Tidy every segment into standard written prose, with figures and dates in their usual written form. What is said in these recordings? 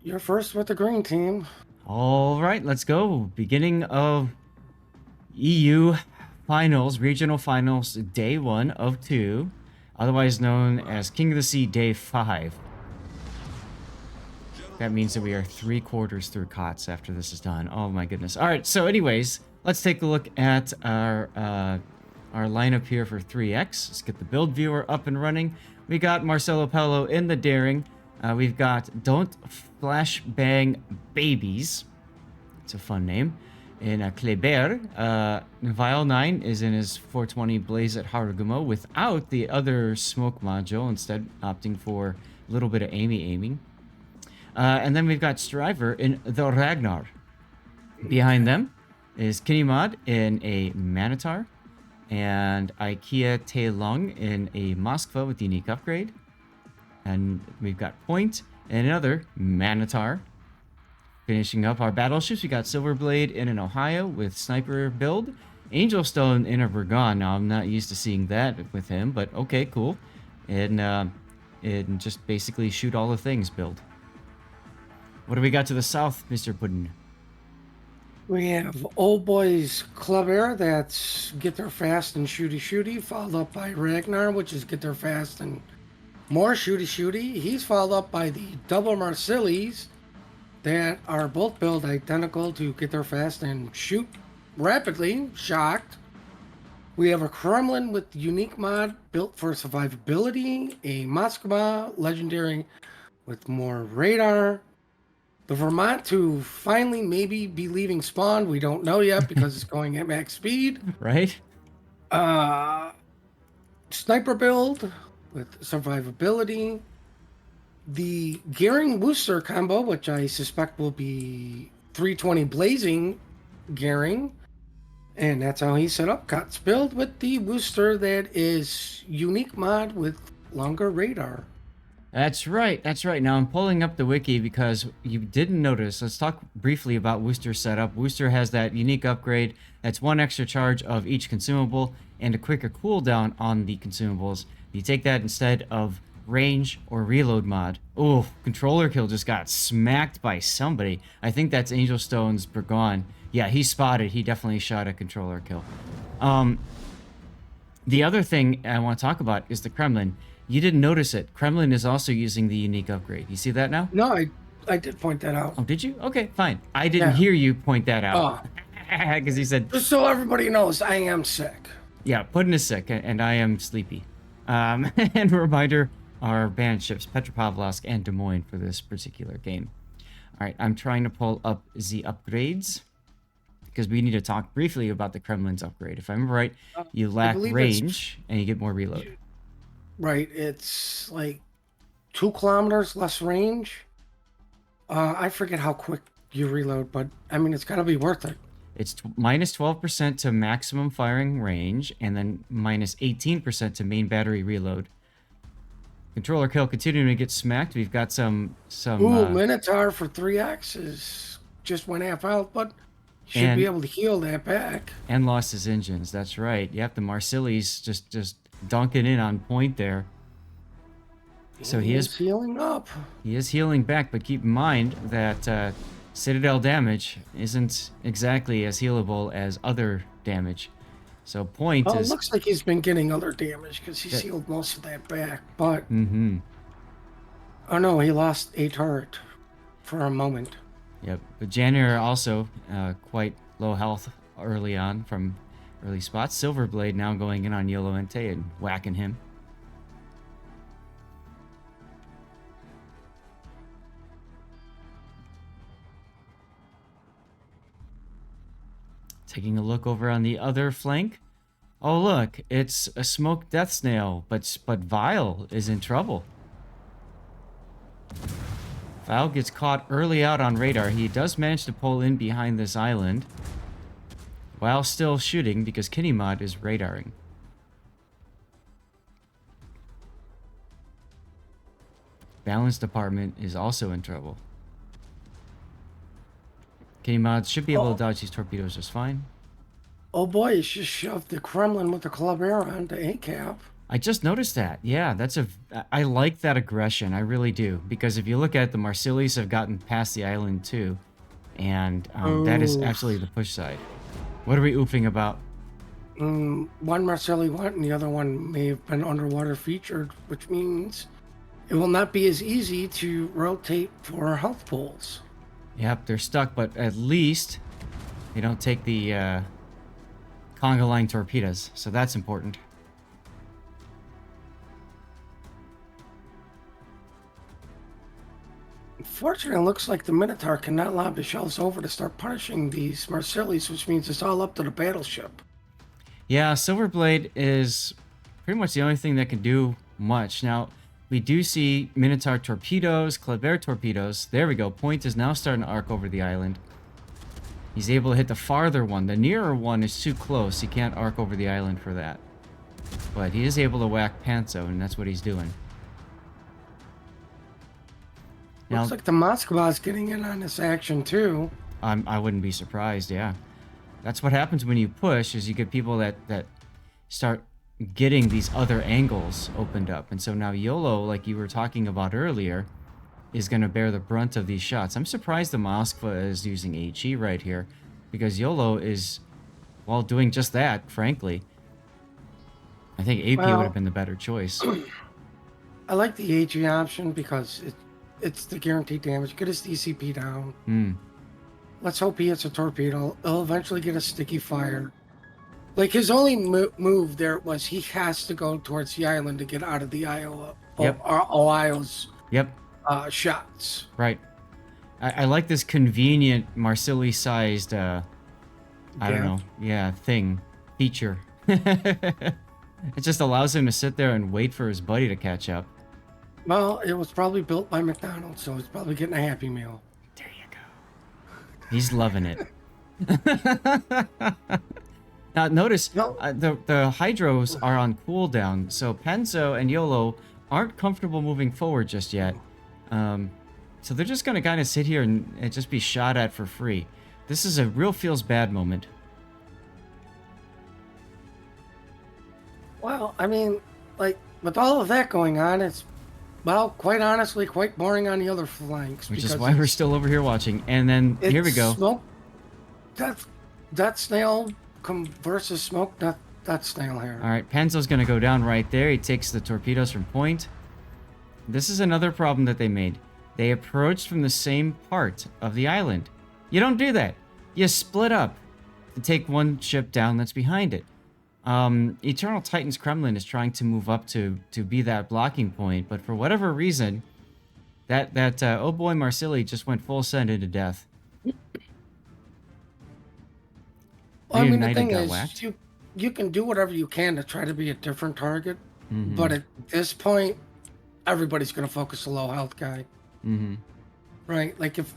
You're first with the green team. All right, let's go. Beginning of EU finals, regional finals, day 1 of 2, otherwise known as King of the Sea, day 5. That means that we are 3/4 through COTS after this is done. Oh my goodness. All right, so anyways, let's take a look at our lineup here for 3X. Let's get the build viewer up and running. We got Marcelo Paolo in the daring. We've got Don't Flash Bang Babies. It's a fun name. In Kleber, Vile 9 is in his 420 Blaze at Harugumo without the other smoke module, instead opting for a little bit of aiming. And then we've got Striver in the Ragnar. Behind them is Kinimod in a Manitar, and IKEA Taelong in a Moskva with the unique upgrade. And we've got Point and another Manitar. Finishing up our battleships, we got Silverblade in an Ohio with sniper build. Angelstone in a Burgon. Now, I'm not used to seeing that with him, but okay, cool. And just basically shoot all the things build. What do we got to the south, Mr. Puddin? We have Old Boys Club Air, that's Get There Fast and Shooty, followed up by Ragnar, which is Get There Fast and more Shooty. He's followed up by the Double Marsilis that are both built identical to Get There Fast and Shoot Rapidly. Shocked. We have a Kremlin with unique mod built for survivability, a Moskva legendary with more radar, the Vermont to finally maybe be leaving spawn. We don't know yet because it's going at max speed. Right? Sniper build with survivability. The Gearing Wooster combo, which I suspect will be 320 Blazing Gearing. And that's how he set up COTS build with the Wooster that is unique mod with longer radar. That's right. Now I'm pulling up the wiki because you didn't notice. Let's talk briefly about Wooster setup. Wooster has that unique upgrade. That's 1 extra charge of each consumable and a quicker cooldown on the consumables. You take that instead of range or reload mod. Oh, controller kill just got smacked by somebody. I think that's Angelstone's Burgon. Yeah, he spotted. He definitely shot a controller kill. The other thing I want to talk about is the Kremlin. You didn't notice it. Kremlin is also using the unique upgrade. You see that now? No, I did point that out. Oh, did you? Okay, fine. I didn't hear you point that out. Oh. Because he said... Just so everybody knows, I am sick. Yeah, Puddin is sick, and I am sleepy. And a reminder, our banned ships, Petropavlovsk and Des Moines for this particular game. All right, I'm trying to pull up the upgrades, because we need to talk briefly about the Kremlin's upgrade. If I remember right, you lack range, and you get more reload. Right, it's like 2 kilometers less range. I forget how quick you reload, but I mean, it's gotta be worth it. It's minus 12% to maximum firing range, and then minus 18% to main battery reload. Controller kill continuing to get smacked. We've got some Minotaur for 3x is just went half out, but should be able to heal that back. And lost his engines. That's right. You have the Marsilis just dunking in on Point there. So he is healing up. He is healing back, but keep in mind that Citadel damage isn't exactly as healable as other damage. So Point is... It looks like he's been getting other damage because he's healed most of that back, but... Oh no, he lost a turret for a moment. Yep, but Janir also quite low health early on from early spots. Silverblade now going in on Yolente and whacking him. Taking a look over on the other flank. Oh look, it's a smoked death snail, but Vile is in trouble. Vile gets caught early out on radar. He does manage to pull in behind this island while still shooting because Kinimod is radaring. Balance department is also in trouble. Kinimod should be able to dodge these torpedoes just fine. Oh boy, he's just shoved the Kremlin with the Club Air onto A-cap. I just noticed that. Yeah, I like that aggression. I really do. Because if you look at it, the Marsilis have gotten past the island too. And that is Oh, absolutely the push side. What are we oofing about? one Marcelli went and the other one may have been underwater featured, which means it will not be as easy to rotate for health pools. Yep, they're stuck, but at least they don't take the conga line torpedoes. So that's important. Unfortunately, it looks like the Minotaur cannot lob the shells over to start punishing these Marcellis, which means it's all up to the battleship. Yeah, Silverblade is pretty much the only thing that can do much. Now, we do see Minotaur torpedoes, Kleber torpedoes. There we go. Point is now starting to arc over the island. He's able to hit the farther one. The nearer one is too close. He can't arc over the island for that. But he is able to whack Panzo, and that's what he's doing. Now, Looks like the Moskva's getting in on this action too. I wouldn't be surprised, yeah. That's what happens when you push, is you get people that start getting these other angles opened up. And so now YOLO, like you were talking about earlier, is going to bear the brunt of these shots. I'm surprised the Moskva is using HE right here, because YOLO is, well, doing just that, frankly. I think AP would have been the better choice. I like the AG option because it's the guaranteed damage. Get his DCP down. Let's hope he hits a torpedo. He'll eventually get a sticky fire. Like, his only move there was he has to go towards the island to get out of the Ohio's shots. Right. I like this convenient Marsilli-sized, I don't know, feature. It just allows him to sit there and wait for his buddy to catch up. Well, it was probably built by McDonald's, so he's probably getting a Happy Meal. There you go. He's loving it. Now, notice the hydros are on cooldown, so Panzo and YOLO aren't comfortable moving forward just yet. So they're just going to kind of sit here and just be shot at for free. This is a real feels bad moment. Well, I mean, like, with all of that going on, it's, well, quite honestly, quite boring on the other flanks. Which is why we're still over here watching. And then, here we go. Smoke, that snail versus smoke, that snail here. All right, Panzo's going to go down right there. He takes the torpedoes from point. This is another problem that they made. They approached from the same part of the island. You don't do that. You split up to take one ship down that's behind it. Eternal Titan's Kremlin is trying to move up to be that blocking point, but for whatever reason, that oh boy Marsilli just went full send into death. Well, I mean, the thing is, whacked. you can do whatever you can to try to be a different target, but at this point, everybody's going to focus the low health guy. Right? Like, if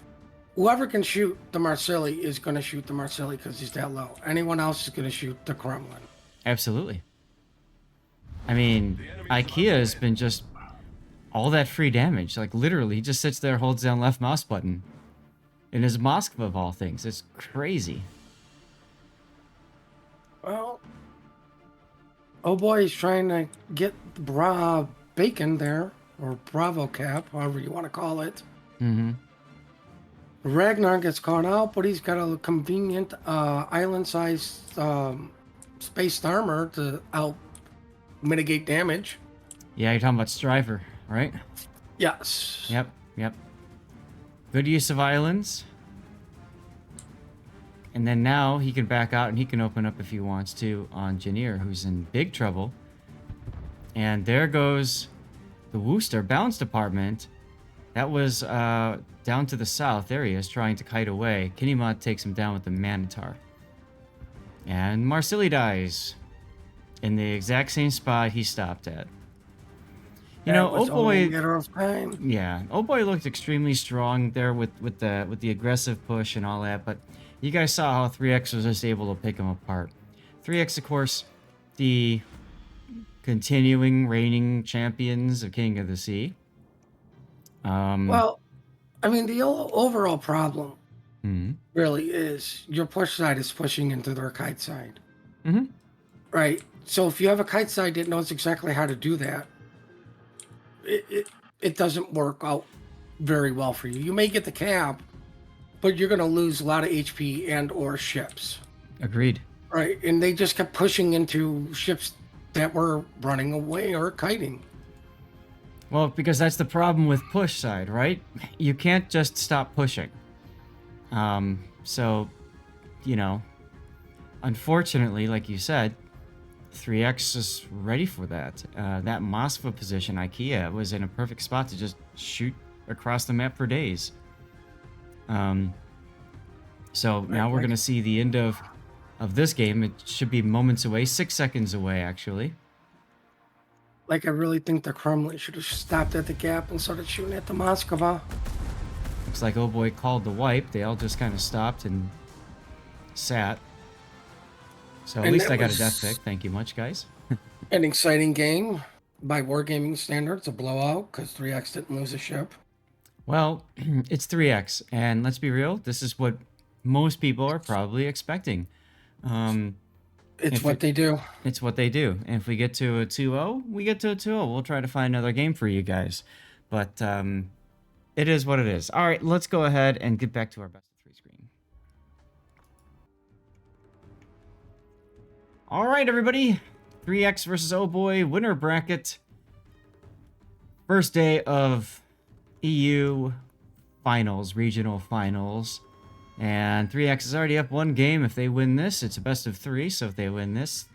whoever can shoot the Marsilli is going to shoot the Marsilli because he's that low. Anyone else is going to shoot the Kremlin. Absolutely. I mean, IKEA has been just all that free damage. Like, literally, he just sits there, holds down left mouse button. In his Moskva, of all things. It's crazy. Well, oh boy, he's trying to get bacon there, or Bravo Cap, however you want to call it. Ragnar gets caught out, but he's got a convenient island-sized spaced armor to help mitigate damage. Yeah, you're talking about Striver, right? Yes. Yep. Good use of islands. And then now he can back out and he can open up if he wants to on Janir, who's in big trouble. And there goes the Worcester Balance Department. That was down to the south. There he is, trying to kite away. Kinemon takes him down with the Minotaur. And Marsilli dies in the exact same spot he stopped at. You know, oh boy. Yeah, oh boy looked extremely strong there with the aggressive push and all that, but you guys saw how 3X was just able to pick him apart. 3X, of course, the continuing reigning champions of King of the Sea. Well, I mean, the overall problem really is your push side is pushing into their kite side. Right? So if you have a kite side that knows exactly how to do that, it doesn't work out very well for you. You may get the cap, but you're going to lose a lot of HP and or ships. Agreed. Right, and they just kept pushing into ships that were running away or kiting. Well, because that's the problem with push side, right? You can't just stop pushing. So, you know, unfortunately, like you said, 3X is ready for that. That Moskva position, IKEA, was in a perfect spot to just shoot across the map for days. So now we're going to see the end of this game. It should be moments away, 6 seconds away, actually. Like, I really think the Kremlin should have stopped at the gap and started shooting at the Moskva. Looks like OHBOY called the wipe. They all just kind of stopped and sat. So at least I got a death pick. Thank you much, guys. An exciting game by wargaming standards, a blowout because 3X didn't lose a ship. Well, it's 3X, and let's be real, this is what most people are probably expecting. It's what they do. It's what they do. And if we get to a 2-0, we get to a 2-0. We'll try to find another game for you guys. But it is what it is. All right, let's go ahead and get back to our best of 3 screen. All right, everybody. 3X versus OHBOY winner bracket. First day of EU finals, regional finals. And 3X is already up 1 game. If they win this, it's a best of 3. So if they win this,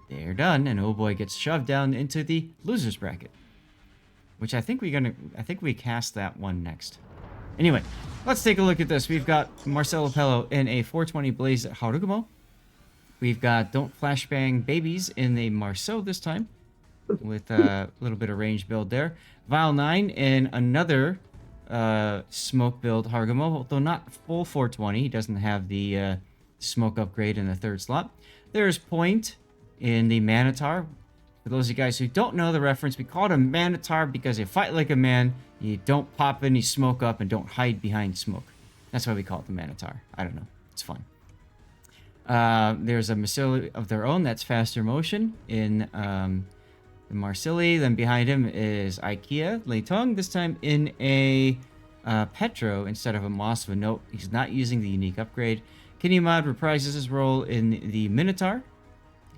they're done. And OHBOY gets shoved down into the losers bracket. Which I think we cast that one next. Anyway, let's take a look at this. We've got Marcelo Pello in a 420 Blaze Harugumo. We've got Don't Flashbang Babies in the Marceau this time, with a little bit of range build there. Vile 9 in another smoke build Harugumo, though not full 420. He doesn't have the smoke upgrade in the 3rd slot. There's Point in the Manitar. For those of you guys who don't know the reference, we call it a Manitar because you fight like a man, you don't pop any smoke up, and don't hide behind smoke. That's why we call it the Manitar. I don't know. It's fun. There's a Marcilli of their own, that's faster motion in the Marcilli. Then behind him is IKEA Leitung, this time in a Petro instead of a Moskva. Note, he's not using the unique upgrade. Kinemod reprises his role in the Minotaur,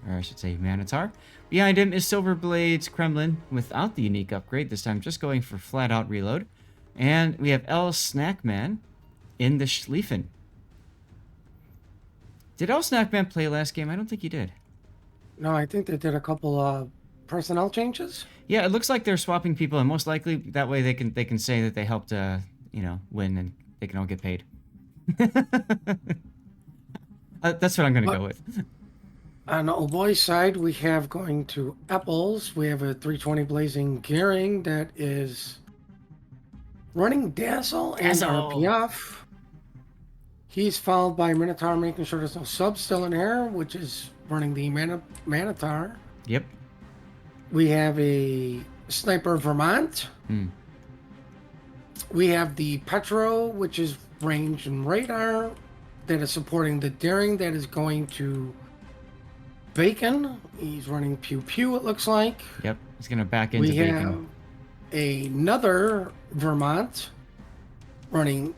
or I should say Manitar. Behind him is Silverblade's Kremlin without the unique upgrade, this time just going for flat out reload. And we have El Snackman in the Schlieffen. Did El Snackman play last game? I don't think he did. No, I think they did a couple personnel changes. Yeah, it looks like they're swapping people, and most likely that way they can say that they helped win, and they can all get paid. That's what I'm gonna go with. On the OHBOY side, we have going to Apples. We have a 320 Blazing Gearing that is running Dazzle and RPF. He's followed by Minotaur, making sure there's no sub still in here, which is running the Minotaur. Yep. We have a Sniper Vermont. We have the Petro, which is range and radar, that is supporting the Daring, that is going to Bacon. He's running Pew Pew, it looks like. Yep, he's going to back into Bacon. We have another Vermont running,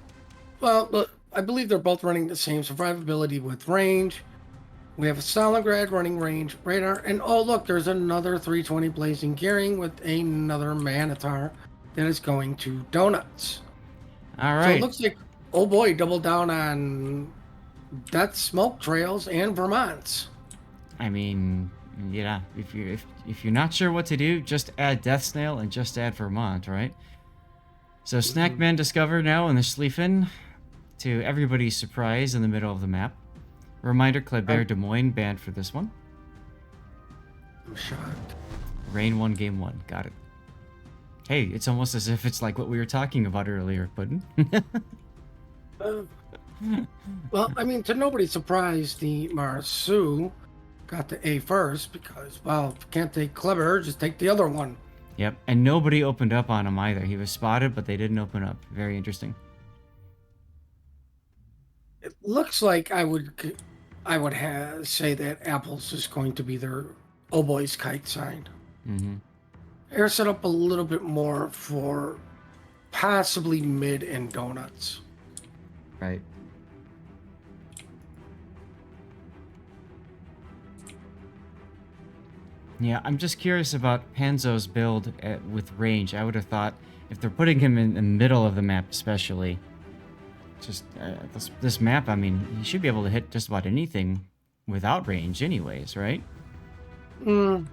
well, I believe they're both running the same survivability with range. We have a Stalingrad running range radar. And oh, look, there's another 320 Blazing Gearing with another Manitar that is going to Donuts. All right. So it looks like, OHBOY doubled down on Death Smoke Trails and Vermonts. I mean, yeah, if you're not sure what to do, just add Death Snail and just add Vermont, right? So Snackman discovered now in the Schlieffen, to everybody's surprise, in the middle of the map. Reminder, Kleber Des Moines banned for this one. I'm shocked. Rain 1, Game 1. Got it. Hey, it's almost as if it's like what we were talking about earlier, Puddin'. Well, I mean, to nobody's surprise, the Marceau got the A first because, well, if you can't take Kleber, just take the other one. Yep, and nobody opened up on him either. He was spotted, but they didn't open up. Very interesting. It looks like I would say that Apples is going to be their Oh boy's kite sign. Mm-hmm. Air set up a little bit more for possibly mid and donuts. Right. Yeah, I'm just curious about Panzo's build with range. I would have thought if they're putting him in the middle of the map, especially, just this map, I mean, he should be able to hit just about anything without range, anyways, right? Mm,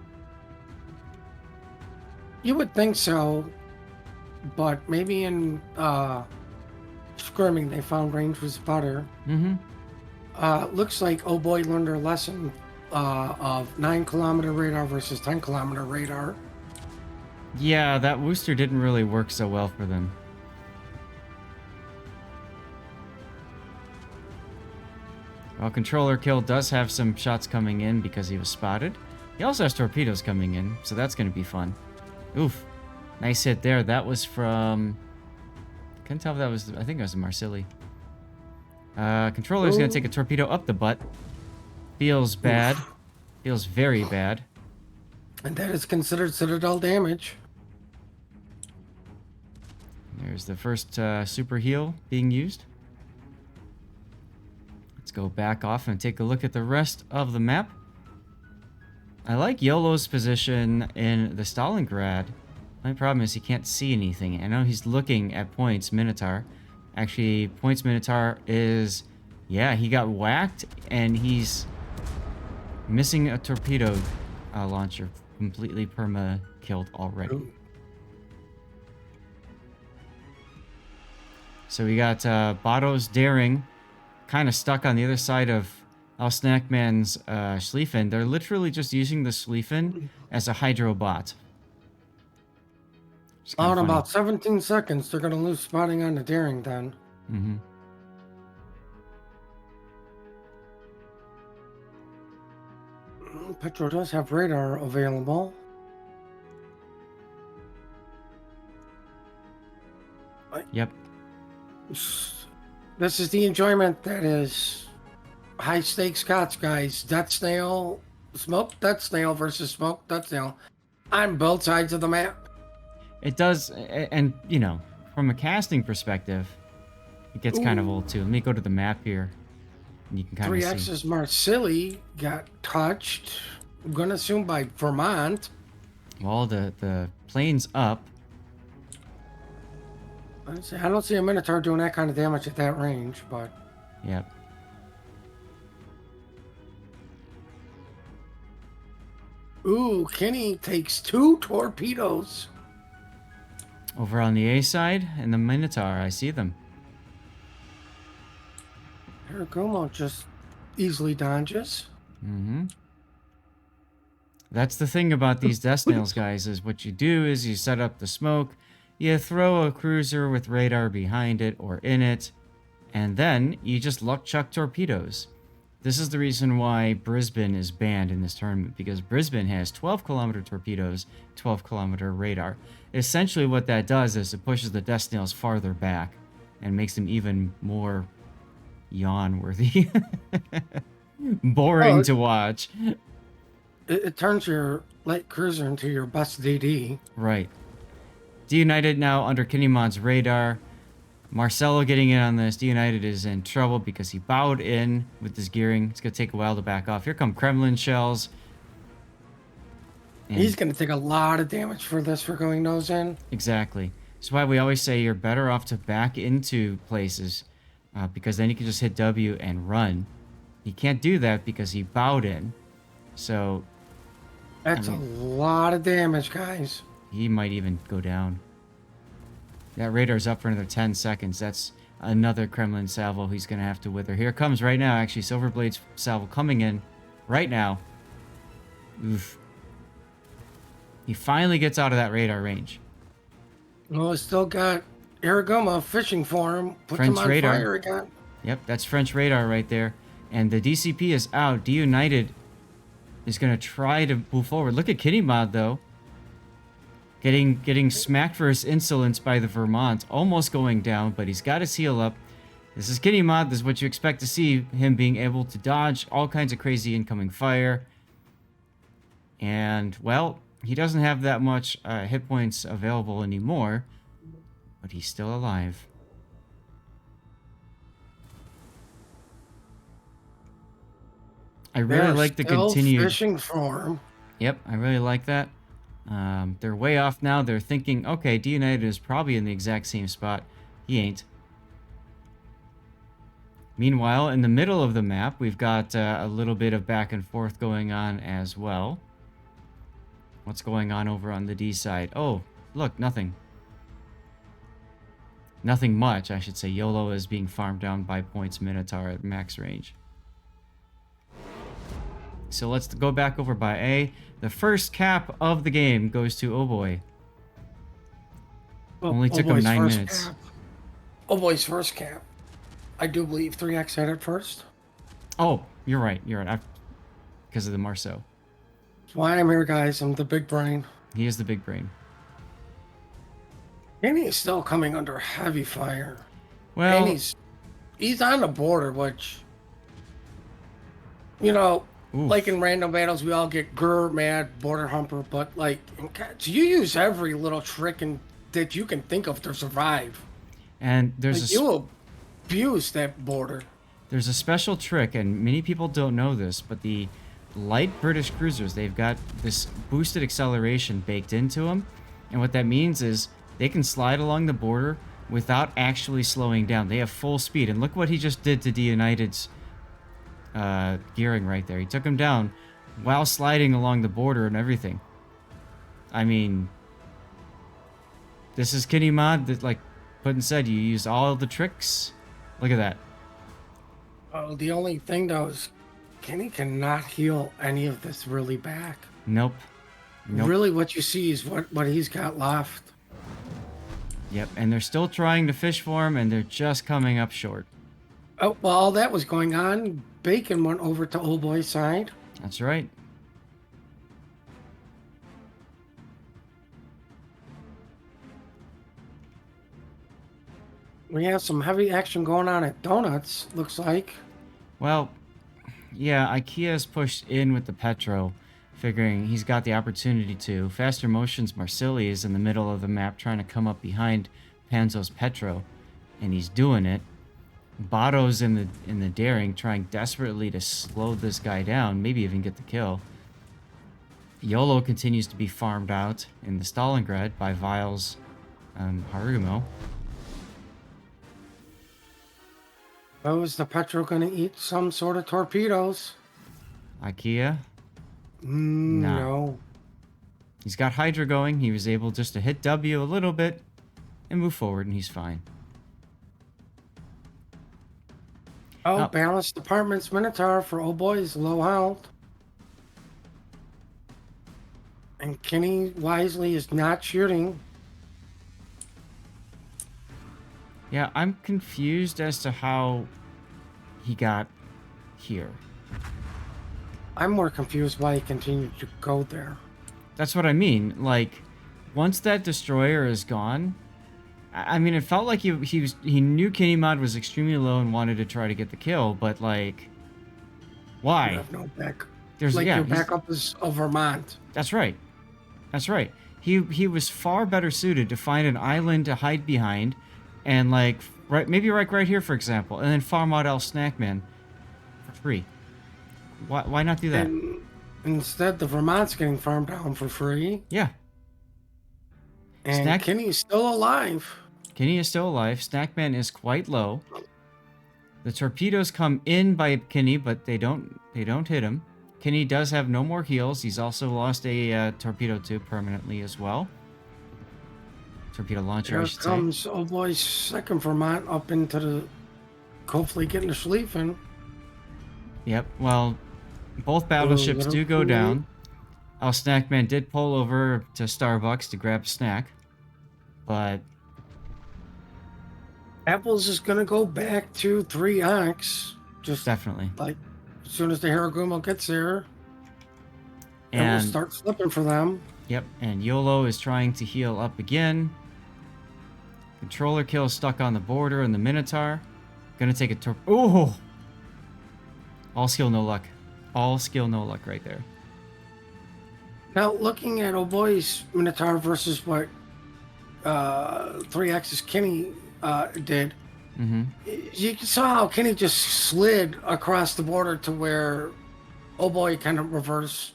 you would think so, but maybe in scrimming they found range was better. Mm-hmm. Looks like Oh Boy learned their lesson of 9 kilometer radar versus 10 kilometer radar. Yeah, that Wooster didn't really work so well for them. Well, Controller Kill does have some shots coming in because he was spotted. He also has torpedoes coming in, so that's going to be fun. Oof. Nice hit there. That was from... Couldn't tell if that was... I think it was a Marsili. Controller's going to take a torpedo up the butt. Feels bad. Oof. Feels very bad. And that is considered Citadel damage. There's the first super heal being used. Let's go back off and take a look at the rest of the map. I like YOLO's position in the Stalingrad. My problem is he can't see anything. I know he's looking at points Minotaur. Actually, points Minotaur is... Yeah, he got whacked and he's missing a torpedo launcher. Completely perma-killed already. Ooh. So we got Bado's Daring kind of stuck on the other side of Snackman's Schlieffen. They're literally just using the Schlieffen as a hydro bot. In about 17 seconds, they're going to lose spotting on the Daring then. Mm-hmm. Petro does have radar available. Yep. This is the enjoyment that is high stakes Scots, guys. Death Snail, Smoke Death Snail versus Smoke Death Snail on both sides of the map. It does, and you know, from a casting perspective, it gets kind of old too. Let me go to the map here, and you can kind of see. 3X's Marsili got touched, I'm gonna assume by Vermont. Well, the plane's up. I don't see a Minotaur doing that kind of damage at that range, but... Yep. Ooh, Kenny takes 2 torpedoes. Over on the A side, and the Minotaur, I see them. Aragomo just easily dodges. Mm-hmm. That's the thing about these Death Snails, guys, is what you do is you set up the smoke, you throw a cruiser with radar behind it or in it, and then you just luck chuck torpedoes. This is the reason why Brisbane is banned in this tournament, because Brisbane has 12-kilometer torpedoes, 12-kilometer radar. Essentially what that does is it pushes the Death Snails farther back and makes them even more yawn-worthy. Boring to watch. It turns your light cruiser into your best DD. Right. D-United now under Kinemod's radar. Marcelo getting in on this. D-United is in trouble because he bowed in with his gearing. It's going to take a while to back off. Here come Kremlin shells. And he's going to take a lot of damage for this for going nose in. Exactly. That's why we always say you're better off to back into places because then you can just hit W and run. He can't do that because he bowed in. So... That's a lot of damage, guys. He might even go down. That radar's up for another 10 seconds. That's another Kremlin salvo he's going to have to wither. Here it comes right now, actually. Silverblade's salvo coming in right now. Oof. He finally gets out of that radar range. Well, he's still got Aragoma fishing for him. Puts French him on radar. fire again. Yep, that's French radar right there. And the DCP is out. D-United is going to try to move forward. Look at Kinemod, though. Getting smacked for his insolence by the Vermont. Almost going down, but he's got his heel up. This is Kinemod. This is what you expect to see. Him being able to dodge all kinds of crazy incoming fire. And, well, he doesn't have that much hit points available anymore, but he's still alive. I really They're like the still continued... fishing for him. Yep, I really like that. They're way off now. They're thinking, okay, D United is probably in the exact same spot. He ain't. Meanwhile, in the middle of the map, we've got a little bit of back and forth going on as well. What's going on over on the D side? Oh, look, nothing. Nothing much, I should say. YOLO is being farmed down by Points Minotaur at max range. So let's go back over by A. The first cap of the game goes to OHBOY. Well, Only took him OHBOY's 9 first minutes. cap. OHBOY's first cap. I do believe 3X had it first. Oh, you're right. You're right. Because of the Marceau. That's why I'm here, guys. I'm the big brain. He is the big brain. Kenny is still coming under heavy fire. Well, And he's on the border, which, you know, oof. like in random battles, we all get mad, border humper, but like in cats, you use every little trick that you can think of to survive. And there's Like, you abuse that border. there's a special trick, and many people don't know this, but the light British cruisers, they've got this boosted acceleration baked into them. And what that means is they can slide along the border without actually slowing down. They have full speed. And look what he just did to D United's gearing right there. He took him down while sliding along the border and everything. I mean, this is Kitty Mod that, like Puddin said, you use all the tricks. Look at that. Oh, the only thing though is Kenny cannot heal any of this really back. Nope. Nope. Really, what you see is what he's got left. Yep, and they're still trying to fish for him, and they're just coming up short. Oh, well, all that was going on. Bacon went over to OHBOY's side. That's right. We have some heavy action going on at Donuts, looks like. Well, yeah, IKEA's pushed in with the Petro, figuring he's got the opportunity to. Faster Motion's Marsili is in the middle of the map trying to come up behind Panzo's Petro, and he's doing it. Bato's in the daring, trying desperately to slow this guy down, maybe even get the kill. YOLO continues to be farmed out in the Stalingrad by Vile's Harumo. Oh, is the Petro going to eat some sort of torpedoes? IKEA? No. He's got Hydra going. He was able just to hit W a little bit and move forward, and he's fine. Oh, Balanced Department's Minotaur for OHBOY is low health. And Kenny wisely is not shooting. Yeah, I'm confused as to how he got here. I'm more confused why he continued to go there. That's what I mean. Like, once that destroyer is gone, I mean, it felt like he knew Kenny Mod was extremely low and wanted to try to get the kill, but like, why? You have no back. There's like yeah, your backup is a Vermont. That's right. That's right. He was far better suited to find an island to hide behind, and like maybe right here, for example, and then farm out El Snackman for free. Why not do that? And instead, the Vermont's getting farmed down for free. Yeah. And Kenny's still alive. Kenny is still alive. Snackman is quite low. The torpedoes come in by Kenny, but they don't hit him. Kenny does have no more heals. He's also lost a torpedo tube permanently as well. Torpedo launcher, I should say. Here comes OHBOY's second Vermont up into the... hopefully getting the Schlieffen. Yep, well, both battleships do go down. Our Snackman did pull over to Starbucks to grab a snack, but... Apples is going to go back to 3X. Just definitely. Like, as soon as the Haragumo gets there, and we'll start flipping for them. Yep, and YOLO is trying to heal up again. Controller kill stuck on the border, and the Minotaur. Gonna take a oh! All skill, no luck. All skill, no luck right there. Now, looking at Oh Boy's Minotaur versus what 3X's Kenny did, Mm-hmm. you saw how Kenny just slid across the border to where Oh Boy kind of reversed.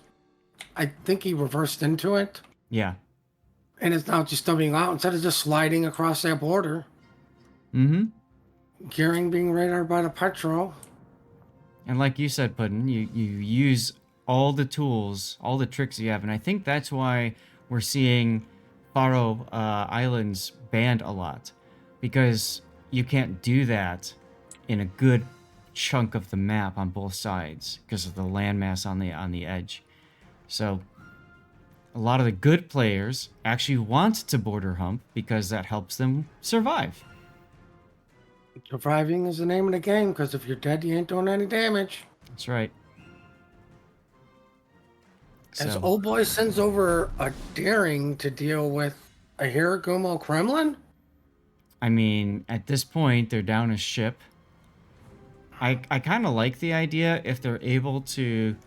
I think he reversed into it Yeah. and is now just dumping out instead of just sliding across that border. Mm-hmm. Gearing being radar by the Petro. And like you said, Puddin, you use all the tools, all the tricks you have, and I think that's why we're seeing Faro Islands banned a lot, because you can't do that in a good chunk of the map on both sides because of the landmass on the edge. So a lot of the good players actually want to border hump because that helps them survive. Surviving is the name of the game because if you're dead, you ain't doing any damage. That's right. As So, Old Boy sends over a daring to deal with a Hiragumo Kremlin? I mean, at this point, they're down a ship. I kind of like the idea if they're able to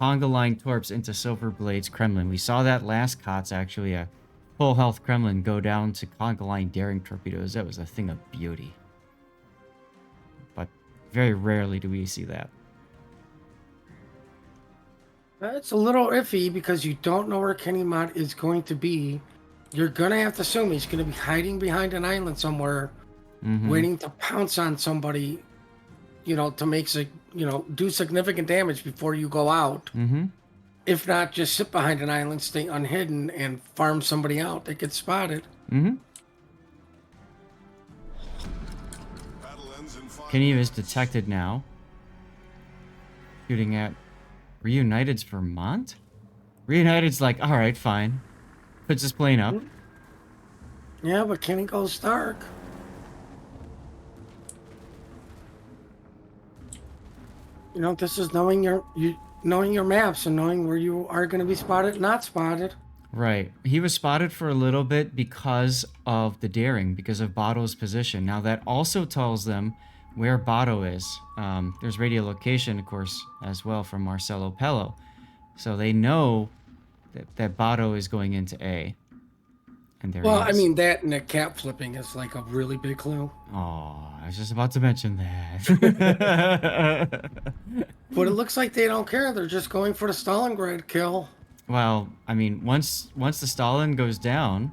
conga line torps into Silver Blade's Kremlin. We saw that last COTS, actually, a full health Kremlin go down to conga line daring torpedoes. That was a thing of beauty. But very rarely do we see that. That's a little iffy because you don't know where Kenny Mott is going to be. You're going to have to assume he's going to be hiding behind an island somewhere, waiting to pounce on somebody, to make, do significant damage before you go out. If not, just sit behind an island, stay unhidden, and farm somebody out that gets spotted. Kenny is detected now. Shooting at Reunited's Vermont? Reunited's like, alright, fine. Puts his plane up. Yeah, but Kenny goes dark. This is knowing your maps and knowing where you are going to be spotted, not spotted. Right. He was spotted for a little bit because of the daring, because of Bato's position. Now that also tells them where Bato is. There's radiolocation, of course, as well from Marcelo Pello. So they know that Bato is going into A. And there he is. I mean, that and the cap flipping is like a really big clue. Oh, I was just about to mention that. But it looks like they don't care. They're just going for the Stalingrad kill. Well, I mean, once the Stalin goes down...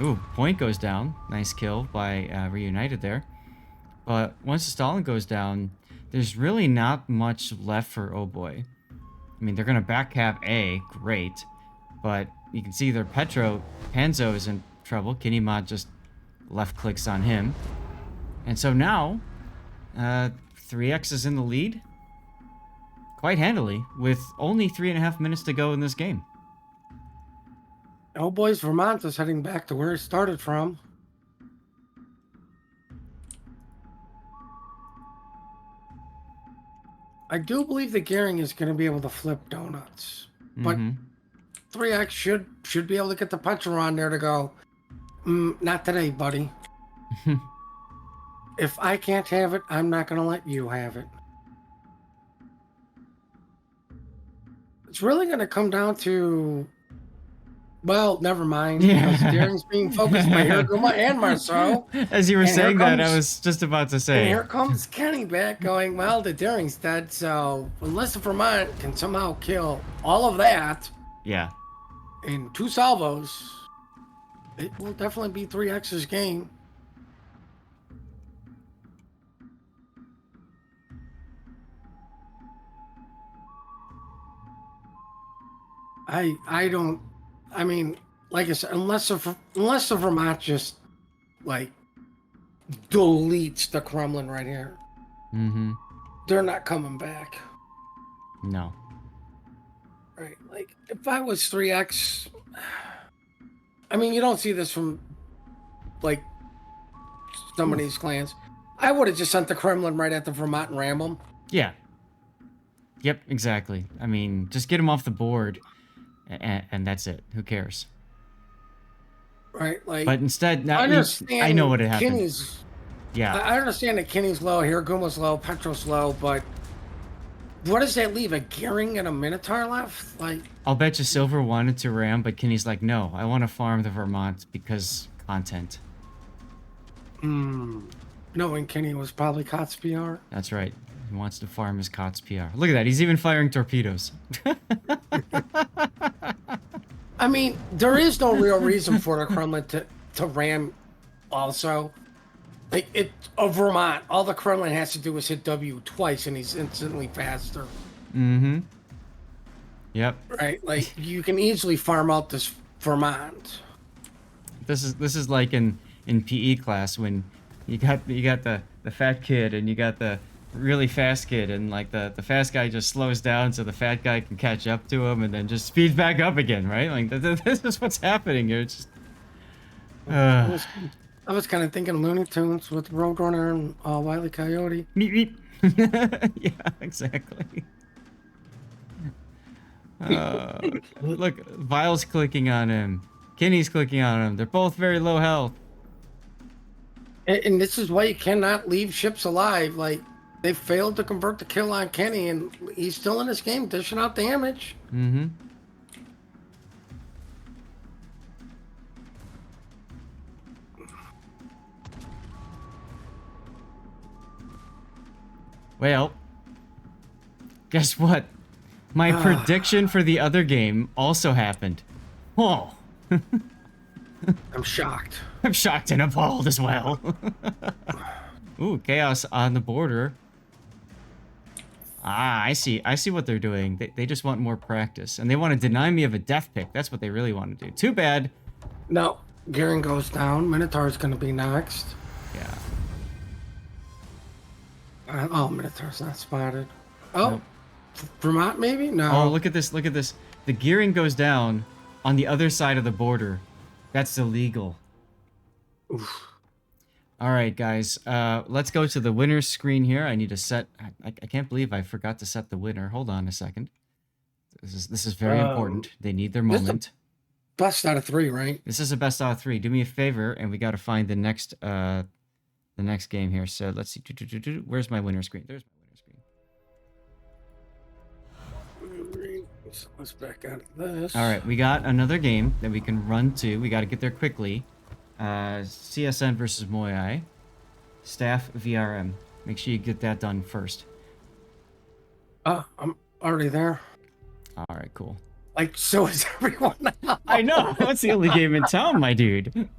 Ooh, point goes down. Nice kill by Reunited there. But once the Stalin goes down, there's really not much left for Oh Boy. I mean, they're going to back cap A. Great. But you can see their Panzo is in trouble. Kinimod just left clicks on him. And so now, 3X is in the lead. Quite handily, with only 3.5 minutes to go in this game. Oh Boy's Vermont is heading back to where it started from. I do believe the Gearing is going to be able to flip donuts. But 3X should be able to get the puncher on there to go, not today, buddy. If I can't have it, I'm not going to let you have it. It's really going to come down to, well, never mind. Because Daring's being focused by Hiraguma and Marceau. As you were saying that, I was just about to say. And here comes Kenny back going, well, the Daring's dead, so unless the Vermont can somehow kill all of that Yeah. in 2 salvos, it will definitely be 3X's game. I mean, like I said, unless the Vermont just, like, deletes the Kremlin right here, they're not coming back. No. Right, like, if I was 3X, I mean, you don't see this from, like, some of these clans. I would have just sent the Kremlin right at the Vermont and ram them. Yeah. Yep, exactly. I mean, just get him off the board, and that's it. Who cares? Right, like... But instead, I know what had happened. Yeah. I understand that Kenny's low, Hiraguma's low, Petro's low, but what does that leave? A Gearing and a Minotaur left? Like, I'll bet you Silver wanted to ram, but Kenny's like, no, I want to farm the Vermont because content. knowing Kenny was probably Cots PR. That's right. He wants to farm his COTS PR. Look at that. He's even firing torpedoes. I mean, there is no real reason for the Kremlin to ram. Also, like Vermont, all the Kremlin has to do is hit W twice, and he's instantly faster. Mm-hmm. Yep. Right? Like you can easily farm out this Vermont. This is like in PE class when you got the fat kid and you got the really fast kid, and like the fast guy just slows down so the fat guy can catch up to him and then just speeds back up again, right? Like this is what's happening here. It's just I was kind of thinking Looney Tunes with Roadrunner and Wile E. Coyote. meep meep. Yeah, exactly. Look, Vile's clicking on him. Kenny's clicking on him. They're both very low health. And this is why you cannot leave ships alive. Like, they failed to convert the kill on Kenny, and he's still in this game, dishing out damage. Mm-hmm. Well, guess what? My prediction for the other game also happened. Whoa. I'm shocked. I'm shocked and appalled as well. Ooh, chaos on the border. Ah, I see. I see what they're doing. They just want more practice. And they want to deny me of a death pick. That's what they really want to do. Too bad. No, Garen goes down. Minotaur's going to be next. Yeah. Oh, Minotaur's not spotted. Oh, Nope. Vermont maybe? No. Oh, look at this. Look at this. The gearing goes down on the other side of the border. That's illegal. Oof. All right, guys. Let's go to the winner's screen here. I need to set. I can't believe I forgot to set the winner. Hold on a second. This is very important. They need their moment. Best out of 3, right? This is a best out of 3. Do me a favor, and we got to find the next game here. So let's see. Where's my winner screen? There's my winner screen. So let's back out of this. All right, we got another game that we can run to. We got to get there quickly. CSN versus Moai. Staff VRM. Make sure you get that done first. I'm already there. All right, cool. Like, so is everyone else. I know. That's the only game in town, my dude.